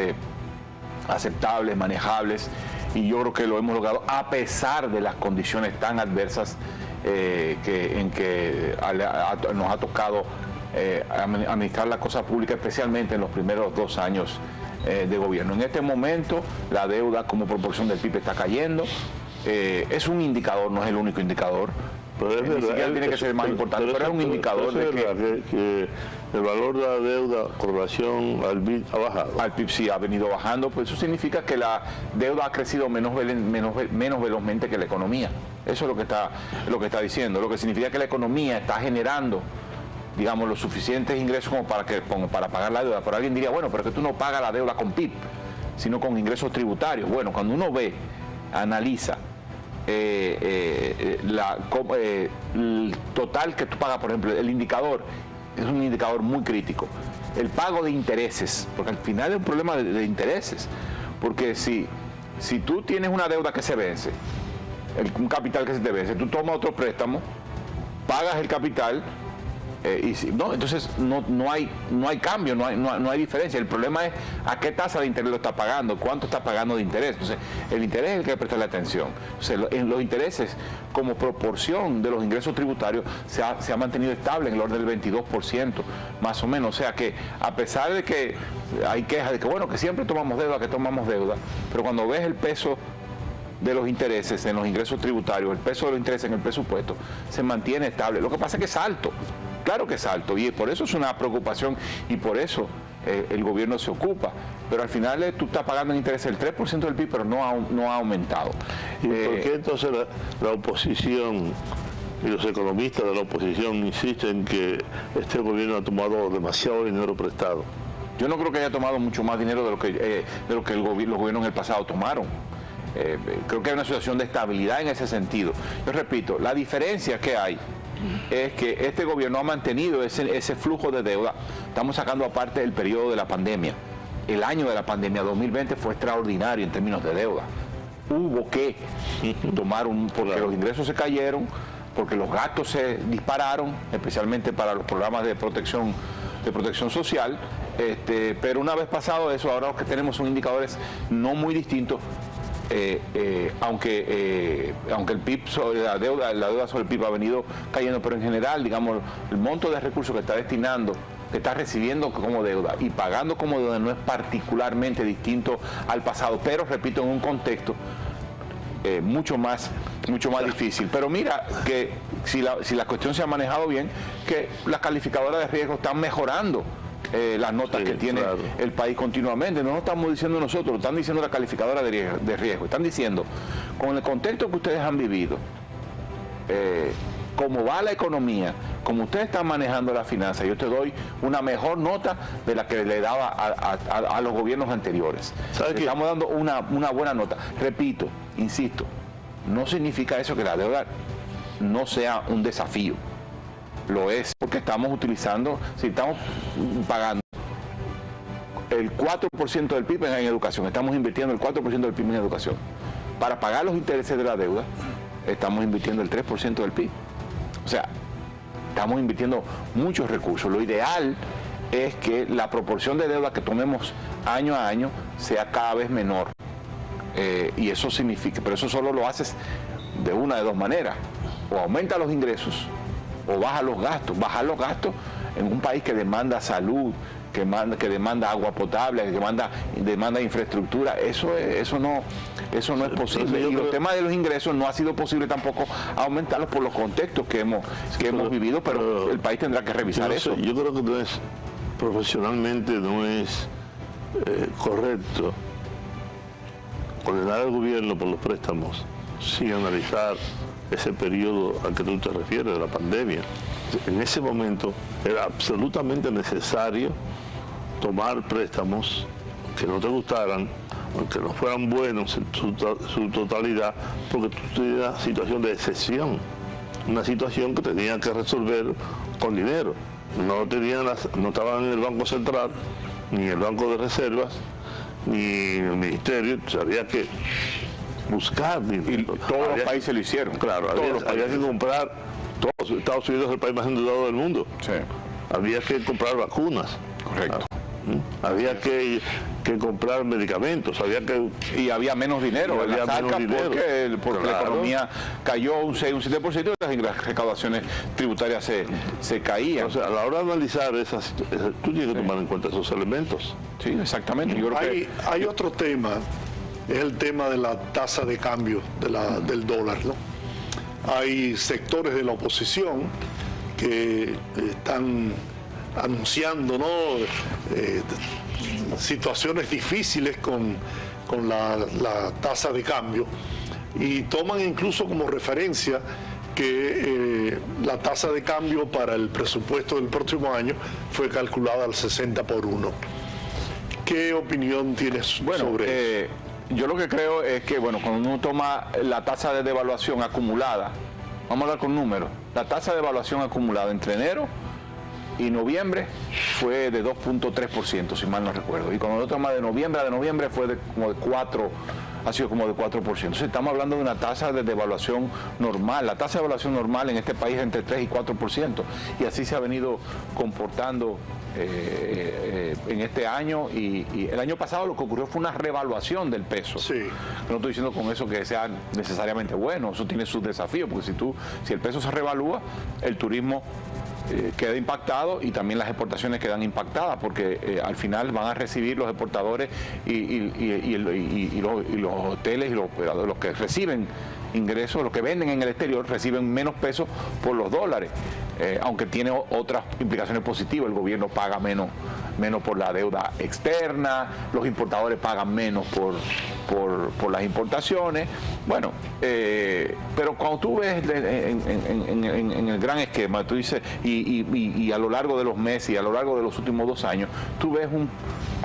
[SPEAKER 2] aceptables, manejables. Y yo creo que lo hemos logrado a pesar de las condiciones tan adversas en que nos ha tocado administrar la cosa pública, especialmente en los primeros 2 años de gobierno. En este momento la deuda como proporción del PIB está cayendo. Es un indicador, no es el único indicador.
[SPEAKER 3] Pero es verdad,
[SPEAKER 2] siquiera tiene que ser más importante, pero es un indicador de
[SPEAKER 3] que el valor de la deuda con relación al PIB ha bajado.
[SPEAKER 2] Al PIB sí ha venido bajando, pues eso significa que la deuda ha crecido menos velozmente que la economía. Eso es lo que está diciendo, lo que significa que la economía está generando, digamos, los suficientes ingresos como para pagar la deuda. Pero alguien diría, bueno, pero es que tú no pagas la deuda con PIB, sino con ingresos tributarios. Bueno, cuando uno analiza el total que tú pagas, por ejemplo, el indicador es un indicador muy crítico. El pago de intereses, porque al final es un problema de intereses, porque si tú tienes una deuda que se vence, un capital que se te vence, tú tomas otro préstamo, pagas el capital, entonces no hay cambio, no hay diferencia. El problema es a qué tasa de interés lo está pagando, cuánto está pagando de interés. Entonces, el interés es el que hay que prestarle atención. Entonces, en los intereses, como proporción de los ingresos tributarios, se ha mantenido estable en el orden del 22%, más o menos. O sea que, a pesar de que hay quejas de que, bueno, que siempre tomamos deuda, pero cuando ves el peso de los intereses en los ingresos tributarios, el peso de los intereses en el presupuesto, se mantiene estable. Lo que pasa es que es alto. Claro que es alto, y por eso es una preocupación, y por eso el gobierno se ocupa. Pero al final tú estás pagando en interés el 3% del PIB, pero no ha aumentado.
[SPEAKER 3] ¿Y por qué entonces la oposición y los economistas de la oposición insisten que este gobierno ha tomado demasiado dinero prestado?
[SPEAKER 2] Yo no creo que haya tomado mucho más dinero de lo que los gobiernos en el pasado tomaron. Creo que hay una situación de estabilidad en ese sentido. Yo repito, la diferencia que hay es que este gobierno ha mantenido ese flujo de deuda. Estamos sacando aparte el periodo de la pandemia. El año de la pandemia 2020 fue extraordinario en términos de deuda. Hubo que tomar porque los ingresos se cayeron, porque los gastos se dispararon, especialmente para los programas de protección social, pero una vez pasado eso, ahora lo que tenemos son indicadores no muy distintos, aunque el PIB sobre la deuda sobre el PIB ha venido cayendo, pero en general, digamos, el monto de recursos que está destinando, que está recibiendo como deuda y pagando como deuda no es particularmente distinto al pasado, pero repito, en un contexto mucho más difícil. Pero mira que si la cuestión se ha manejado bien, que las calificadoras de riesgo están mejorando las notas que tiene el país continuamente. No lo estamos diciendo nosotros, lo están diciendo las calificadoras de riesgo. Están diciendo, con el contexto que ustedes han vivido, cómo va la economía, como ustedes están manejando la finanza, yo te doy una mejor nota de la que le daba a los gobiernos anteriores. Estamos dando una buena nota. Repito, insisto, no significa eso que la deuda no sea un desafío. Lo es porque estamos utilizando, si estamos pagando el 4% del PIB en educación, estamos invirtiendo el 4% del PIB en educación. Para pagar los intereses de la deuda, estamos invirtiendo el 3% del PIB. O sea, estamos invirtiendo muchos recursos. Lo ideal es que la proporción de deuda que tomemos año a año sea cada vez menor. Y eso significa, pero eso solo lo haces de una de dos maneras. O aumenta los ingresos o baja los gastos. Bajar los gastos en un país que demanda salud, que demanda agua potable, que demanda infraestructura, eso no es posible. Y el tema de los ingresos no ha sido posible tampoco aumentarlos por los contextos que hemos vivido, pero el país tendrá que revisar eso.
[SPEAKER 3] Yo creo que profesionalmente no es correcto condenar al gobierno por los préstamos sin analizar ese periodo al que tú te refieres, de la pandemia. En ese momento era absolutamente necesario tomar préstamos que no te gustaran, aunque no fueran buenos en su totalidad, porque tú tenías una situación de excepción, una situación que tenían que resolver con dinero. No estaban en el Banco Central, ni en el Banco de Reservas, ni en el Ministerio, había que buscar dinero.
[SPEAKER 2] Y todos los países lo hicieron.
[SPEAKER 3] Claro, había que comprar, Estados Unidos es el país más endeudado del mundo. Sí. Había que comprar vacunas.
[SPEAKER 2] Correcto.
[SPEAKER 3] Había que comprar medicamentos,
[SPEAKER 2] y había menos dinero en las arcas porque la economía cayó un 6, un 7% y las recaudaciones tributarias se caían.
[SPEAKER 3] O sea, a la hora de analizar tú tienes que tomar en cuenta esos elementos.
[SPEAKER 2] Sí, exactamente. Yo creo
[SPEAKER 1] hay otro tema, es el tema de la tasa de cambio del dólar, ¿no? Hay sectores de la oposición que están anunciando, ¿no? Situaciones difíciles con la tasa de cambio, y toman incluso como referencia que la tasa de cambio para el presupuesto del próximo año fue calculada al 60-1. ¿Qué opinión tienes sobre eso?
[SPEAKER 2] Yo lo que creo es que, cuando uno toma la tasa de devaluación acumulada, vamos a hablar con números, la tasa de devaluación acumulada entre enero y noviembre fue de 2.3%, si mal no recuerdo. Y cuando uno toma de noviembre a noviembre fue como de 4%, ha sido como de 4%. Entonces estamos hablando de una tasa de devaluación normal. La tasa de devaluación normal en este país es entre 3 y 4%. Y así se ha venido comportando en este año. Y el año pasado lo que ocurrió fue una revaluación del peso.
[SPEAKER 1] Sí.
[SPEAKER 2] No estoy diciendo con eso que sea necesariamente bueno. Eso tiene sus desafíos, porque si el peso se revalúa, el turismo queda impactado y también las exportaciones quedan impactadas, porque al final van a recibir los exportadores y los hoteles y los que reciben ingresos, los que venden en el exterior, reciben menos pesos por los dólares. aunque tiene otras implicaciones positivas. El gobierno paga menos por la deuda externa, los importadores pagan menos por las importaciones. Bueno, pero cuando tú ves en el gran esquema, tú dices, y a lo largo de los meses y a lo largo de los últimos 2 años, tú ves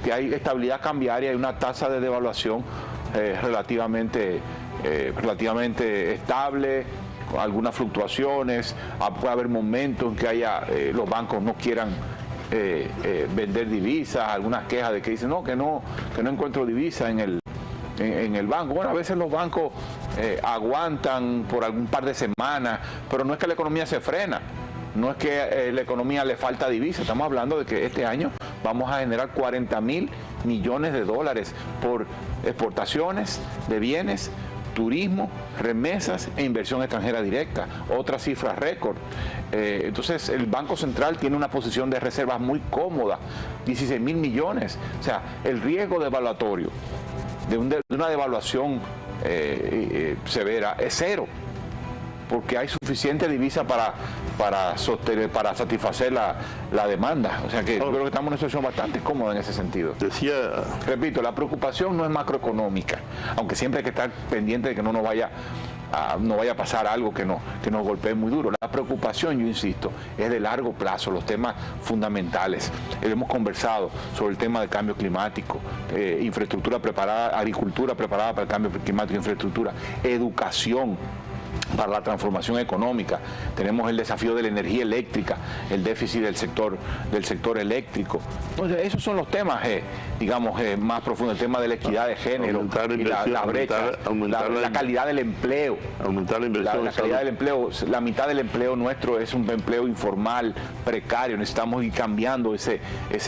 [SPEAKER 2] que hay estabilidad cambiaria y una tasa de devaluación relativamente estable, con algunas fluctuaciones. Puede haber momentos en que los bancos no quieran vender divisas, algunas quejas de que dicen que no encuentro divisas en el banco. Bueno, a veces los bancos aguantan por algún par de semanas, pero no es que la economía se frena, no es que la economía le falta divisa. Estamos hablando de que este año vamos a generar 40.000 millones de dólares por exportaciones de bienes, turismo, remesas e inversión extranjera directa, otra cifra récord. Entonces el Banco Central tiene una posición de reservas muy cómoda, 16.000 millones. O sea, el riesgo devaluatorio de una devaluación severa es cero, porque hay suficiente divisa para satisfacer la demanda. O sea que yo creo que estamos en una situación bastante cómoda en ese sentido. Repito, la preocupación no es macroeconómica, aunque siempre hay que estar pendiente de que no vaya a pasar algo que nos golpee muy duro. La preocupación, yo insisto, es de largo plazo, los temas fundamentales. Hemos conversado sobre el tema del cambio climático, infraestructura preparada, agricultura preparada para el cambio climático, infraestructura, educación para la transformación económica. Tenemos el desafío de la energía eléctrica, el déficit del sector eléctrico. Entonces, esos son los temas, más profundos, el tema de la equidad de género, y la brecha, la calidad del empleo.
[SPEAKER 3] Aumentar la inversión.
[SPEAKER 2] La calidad del empleo, la mitad del empleo nuestro es un empleo informal, precario. Necesitamos ir cambiando ese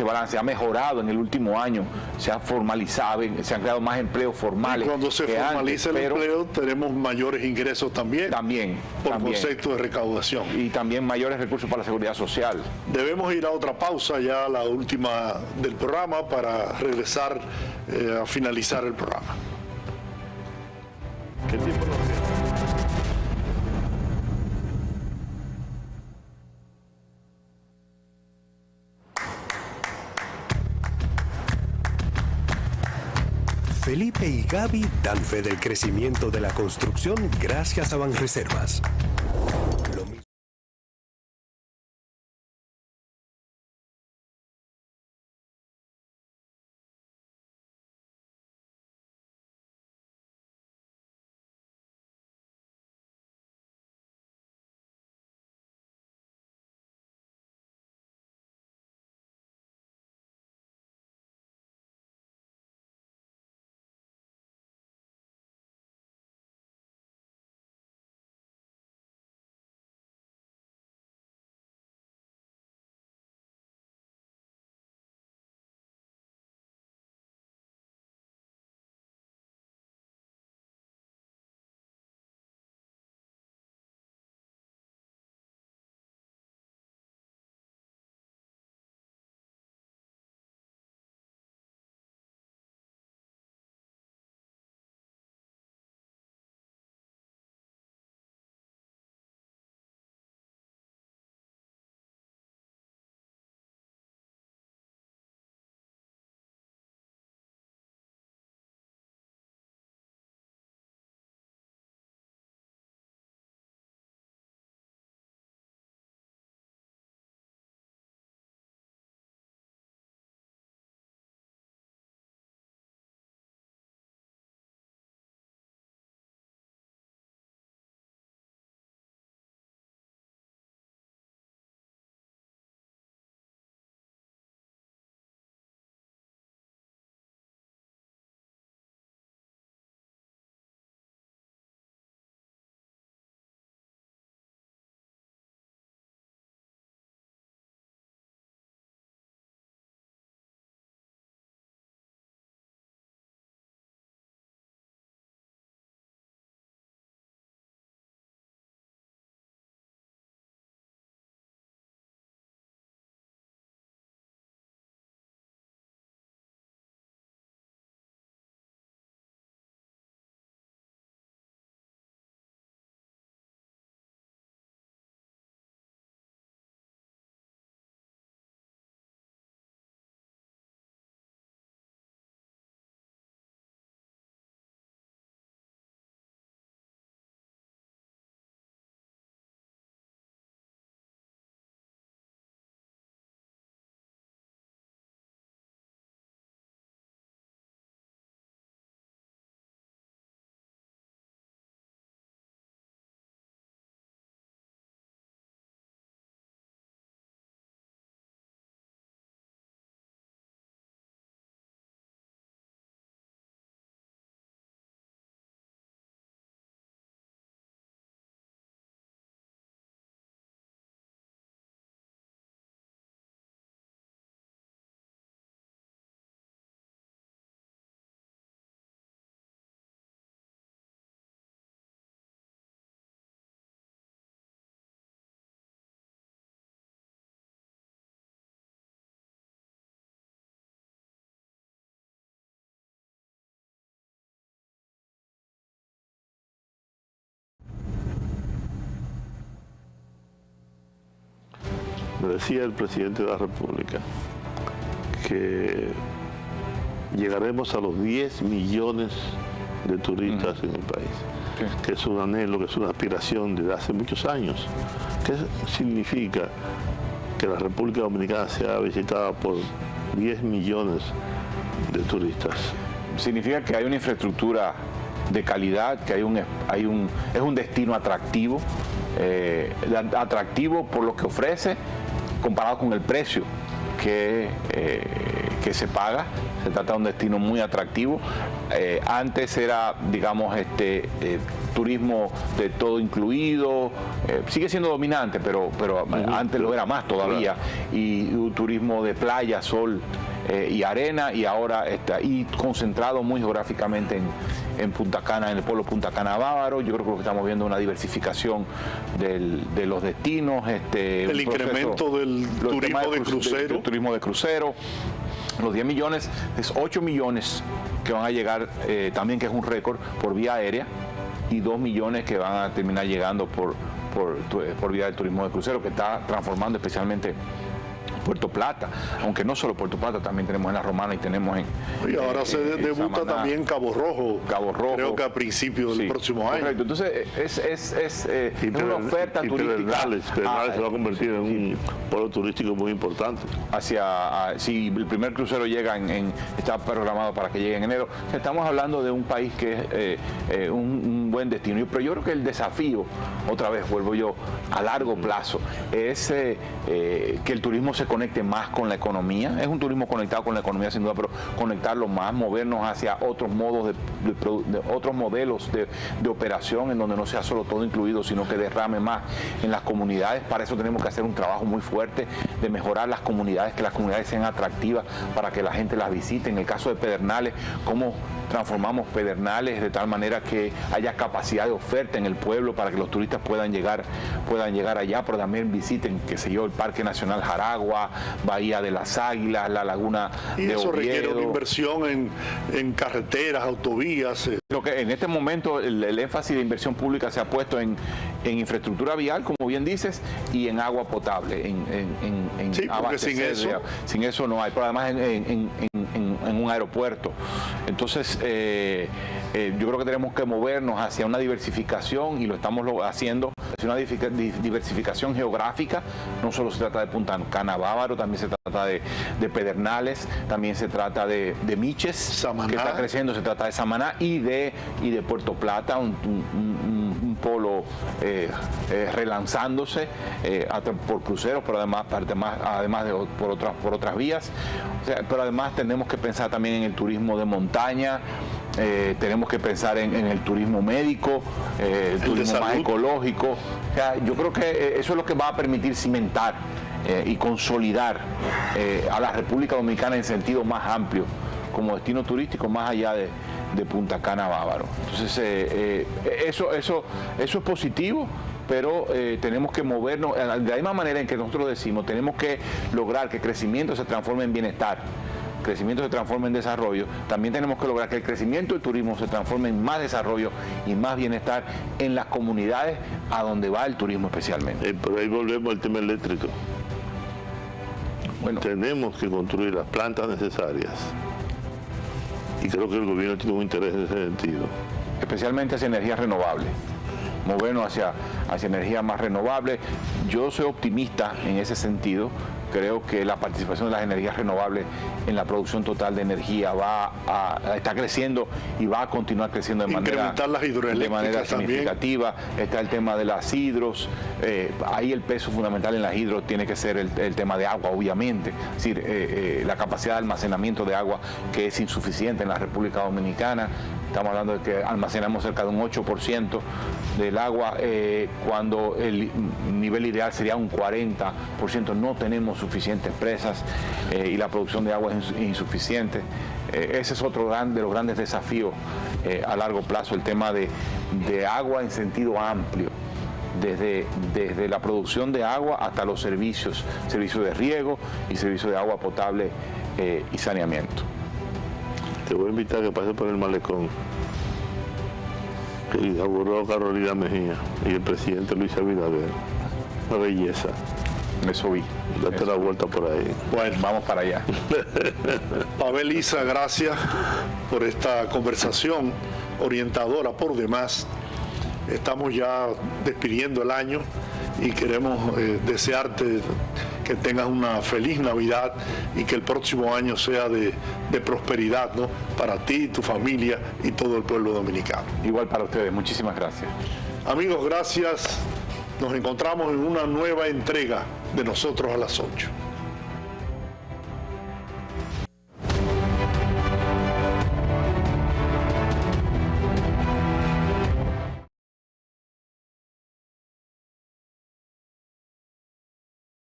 [SPEAKER 2] balance. Ha mejorado en el último año, se ha formalizado, se han creado más empleos formales.
[SPEAKER 1] Y cuando se formaliza el empleo, tenemos mayores ingresos también. Por concepto de recaudación.
[SPEAKER 2] Y también mayores recursos para la seguridad social.
[SPEAKER 1] Debemos ir a otra pausa, ya la última del programa, para regresar a finalizar el programa.
[SPEAKER 3] ¿Qué tiempo nos queda?
[SPEAKER 9] Felipe y Gaby dan fe del crecimiento de la construcción gracias a Banreservas.
[SPEAKER 3] decía el presidente de la República que llegaremos a los 10 millones de turistas en el país, que es un anhelo, que es una aspiración desde hace muchos años. ¿Qué significa que la República Dominicana sea visitada por 10 millones de turistas?
[SPEAKER 2] Significa que hay una infraestructura de calidad, que es un destino atractivo, atractivo por lo que ofrece comparado con el precio que se paga. Se trata de un destino muy atractivo. Antes era, digamos, turismo de todo incluido, sigue siendo dominante, pero antes lo era más todavía, y un turismo de playa, sol y arena, y ahora está y concentrado muy geográficamente en Punta Cana, en el pueblo Punta Cana Bávaro. Yo creo que estamos viendo una diversificación de los destinos,
[SPEAKER 1] el incremento del turismo de crucero.
[SPEAKER 2] Turismo de crucero. Los 10 millones es 8 millones que van a llegar, también que es un récord, por vía aérea, y 2 millones que van a terminar llegando por vía del turismo de crucero, que está transformando especialmente Puerto Plata, aunque no solo Puerto Plata, también tenemos en La Romana y tenemos en...
[SPEAKER 1] Y ahora se debuta
[SPEAKER 2] Samaná,
[SPEAKER 1] también Cabo Rojo, creo que a principios del próximo año.
[SPEAKER 2] Correcto, entonces es una oferta turística.
[SPEAKER 3] Pedernales se va a convertir en un polo turístico muy importante.
[SPEAKER 2] Si el primer crucero llega está programado para que llegue en enero, estamos hablando de un país que es un buen destino. Pero yo creo que el desafío, otra vez vuelvo yo, a largo plazo, es que el turismo se conecte más con la economía. Es un turismo conectado con la economía sin duda, pero conectarlo más, movernos hacia otros modos otros modelos de operación, en donde no sea solo todo incluido, sino que derrame más en las comunidades. Para eso tenemos que hacer un trabajo muy fuerte de mejorar las comunidades, que las comunidades sean atractivas para que la gente las visite. En el caso de Pedernales, cómo transformamos Pedernales de tal manera que haya capacidad de oferta en el pueblo para que los turistas puedan llegar allá, pero también visiten, qué sé yo, el Parque Nacional Jaragua, Bahía de las Águilas, la Laguna de Oviedo.
[SPEAKER 1] Y eso requiere una inversión en carreteras, autovías.
[SPEAKER 2] Lo que en este momento el énfasis de inversión pública se ha puesto en infraestructura vial, como bien dices, y en agua potable,
[SPEAKER 1] sí, porque
[SPEAKER 2] sin eso no hay, pero además en un aeropuerto. Entonces, yo creo que tenemos que movernos hacia una diversificación, y lo estamos haciendo, hacia una diversificación geográfica. No solo se trata de Punta Cana Bávaro, también se trata de Pedernales, también se trata de Miches, Samaná, que está creciendo, se trata de Samaná y de Puerto Plata, un polo relanzándose por cruceros, pero además por otras vías. O sea, pero además tenemos que pensar también en el turismo de montaña. Tenemos que pensar en el turismo médico, el turismo más ecológico. O sea, yo creo que eso es lo que va a permitir cimentar y consolidar a la República Dominicana en sentido más amplio como destino turístico, más allá de Punta Cana Bávaro. Entonces, eso es positivo, pero tenemos que movernos de la misma manera en que nosotros decimos, tenemos que lograr que el crecimiento se transforme en bienestar, el crecimiento se transforme en desarrollo. También tenemos que lograr que el crecimiento del turismo se transforme en más desarrollo y más bienestar en las comunidades a donde va el turismo especialmente.
[SPEAKER 3] Pero ahí volvemos al tema eléctrico. Bueno, tenemos que construir las plantas necesarias, y creo que el gobierno tiene un interés en ese sentido.
[SPEAKER 2] Especialmente hacia energías renovables, movernos hacia energías más renovables. Yo soy optimista en ese sentido. Creo que la participación de las energías renovables en la producción total de energía está creciendo y va a continuar creciendo de manera significativa. Está el tema de las hidros. Ahí el peso fundamental en las hidros tiene que ser el tema de agua, obviamente. Es decir, la capacidad de almacenamiento de agua, que es insuficiente en la República Dominicana. Estamos hablando de que almacenamos cerca de un 8% del agua, cuando el nivel ideal sería un 40%. No tenemos suficientes presas y la producción de agua es insuficiente. Ese es otro de los grandes desafíos a largo plazo, el tema de agua en sentido amplio. Desde la producción de agua hasta los servicios de riego y servicios de agua potable y saneamiento.
[SPEAKER 3] Te voy a invitar a que pases por el malecón que inauguró Carolina Mejía y el presidente Luis Abinader. Una belleza.
[SPEAKER 2] Eso vi.
[SPEAKER 3] Date la vuelta por ahí.
[SPEAKER 1] Bueno,
[SPEAKER 2] Vamos para allá.
[SPEAKER 1] Pavel Isa, gracias por esta conversación orientadora por demás. Estamos ya despidiendo el año y queremos desearte que tengas una feliz Navidad y que el próximo año sea de prosperidad, ¿no? Para ti, tu familia y todo el pueblo dominicano.
[SPEAKER 2] Igual para ustedes. Muchísimas gracias.
[SPEAKER 1] Amigos, gracias. Nos encontramos en una nueva entrega de Nosotros a las 8.